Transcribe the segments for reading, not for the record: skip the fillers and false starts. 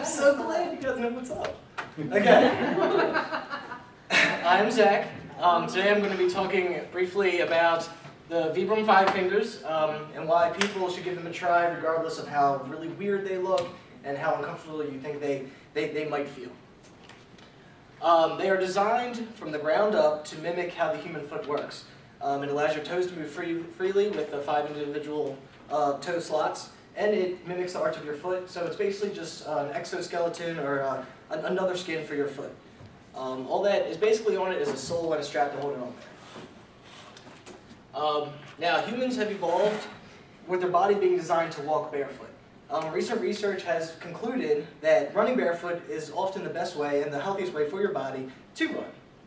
I'm so glad you guys know what's up. Okay. I'm Zach. Today I'm going to be talking briefly about the Vibram 5 fingers and why people should give them a try regardless of how really weird they look and how uncomfortable you think they might feel. They are designed from the ground up to mimic how the human foot works. It allows your toes to move freely with the 5 individual toe slots, and it mimics the arch of your foot, so it's basically just an exoskeleton or another skin for your foot. All that is basically on it is a sole and a strap to hold it on there. Now, humans have evolved with their body being designed to walk barefoot. Recent research has concluded that running barefoot is often the best way and the healthiest way for your body to run.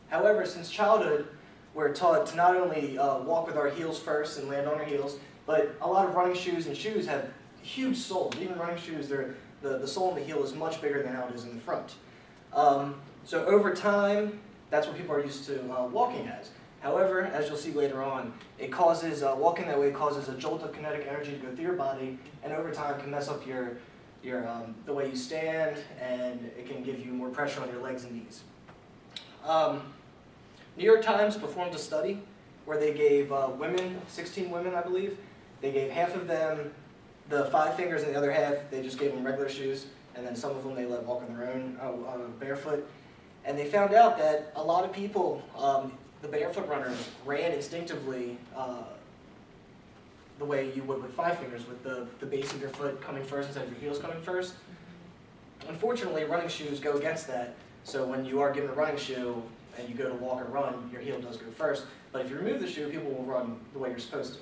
However, since childhood, we're taught to not only walk with our heels first and land on our heels, but a lot of running shoes and shoes have huge soles. Even running shoes, the sole in the heel is much bigger than how it is in the front. So over time, that's what people are used to walking as. However, as you'll see later on, it causes, walking that way causes a jolt of kinetic energy to go through your body, and over time can mess up the way you stand, and it can give you more pressure on your legs and knees. New York Times performed a study where they gave women, 16 women I believe, they gave half of them the 5 fingers and the other half they just gave them regular shoes, and then some of them they let walk on their own barefoot. And they found out that a lot of people, the barefoot runners, ran instinctively the way you would with 5 fingers, with the base of your foot coming first instead of your heels coming first. Unfortunately, running shoes go against that, so when you are given a running shoe and you go to walk or run, your heel does go first. But if you remove the shoe, people will run the way you're supposed to.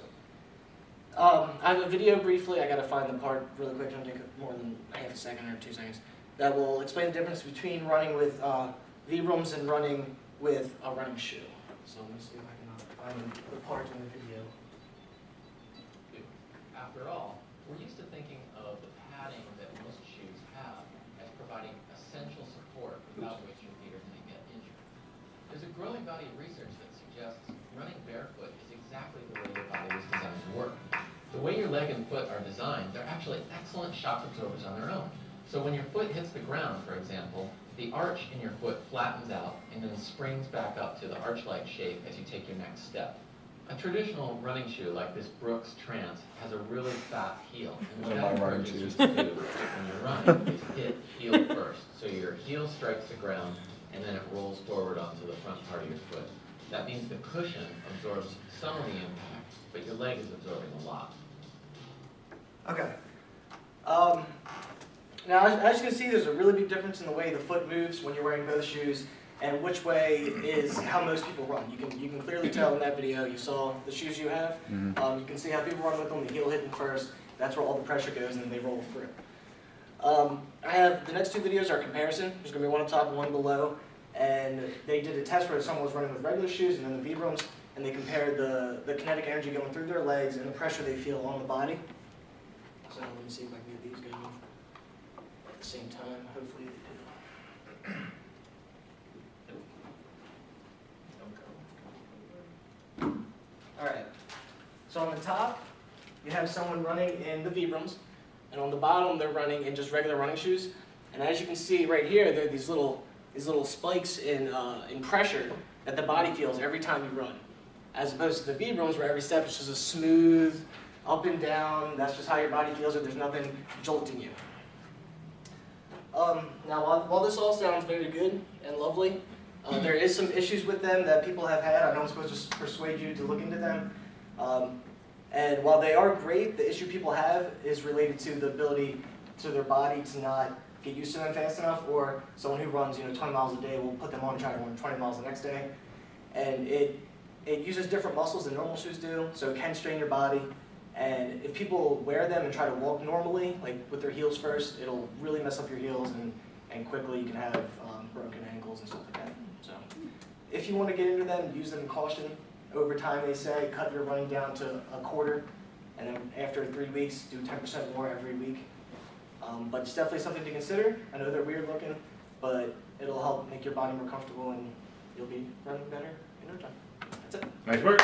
I have a video briefly, I gotta find the part really quick, don't take more than half a second or 2 seconds, that will explain the difference between running with Vibrams and running with a running shoe. So let me see if I can find the part in the video. After all, we're used to thinking of the padding that most shoes have as providing essential support without which your feet are going to get injured. There's a growing body of research that suggests running barefoot is exactly the way your body was designed to work. The way your leg and foot are designed, they're actually excellent shock absorbers on their own. So when your foot hits the ground, for example, the arch in your foot flattens out and then springs back up to the arch-like shape as you take your next step. A traditional running shoe like this Brooks Trance has a really fat heel, and what that encourages you to do when you're running is hit heel first. So your heel strikes the ground and then it rolls forward onto the front part of your foot. That means the cushion absorbs some of the impact, but your leg is absorbing a lot. Okay. Now, as you can see, there's a really big difference in the way the foot moves when you're wearing both shoes, and which way is how most people run. You can clearly tell in that video. You saw the shoes you have. You can see how people run with them. The heel hitting first. That's where all the pressure goes, and then they roll through. I have the next 2 videos are comparison. There's going to be one on top and one below, and they did a test where someone was running with regular shoes and then the Vibrams, and they compared the kinetic energy going through their legs and the pressure they feel on the body. So let me see if I can get these going at the same time. Hopefully they do. Alright, so on the top, you have someone running in the Vibrams, and on the bottom they're running in just regular running shoes. And as you can see right here, there are these little spikes in pressure that the body feels every time you run. As opposed to the Vibrams, where every step is just a smooth up and down, that's just how your body feels it, there's nothing jolting you. Now while this all sounds very good and lovely, there is some issues with them that people have had. I know I'm supposed to persuade you to look into them. And while they are great, the issue people have is related to the ability to their body to not get used to them fast enough, or someone who runs 20 miles a day will put them on and try to run 20 miles the next day. And it uses different muscles than normal shoes do, so it can strain your body. And if people wear them and try to walk normally, like with their heels first, it'll really mess up your heels, and quickly you can have broken ankles and stuff like that. So if you want to get into them, use them in caution. Over time, they say, cut your running down to a quarter, and then after 3 weeks, do 10% more every week. But it's definitely something to consider. I know they're weird looking, but it'll help make your body more comfortable, and you'll be running better in no time. That's it. Nice work.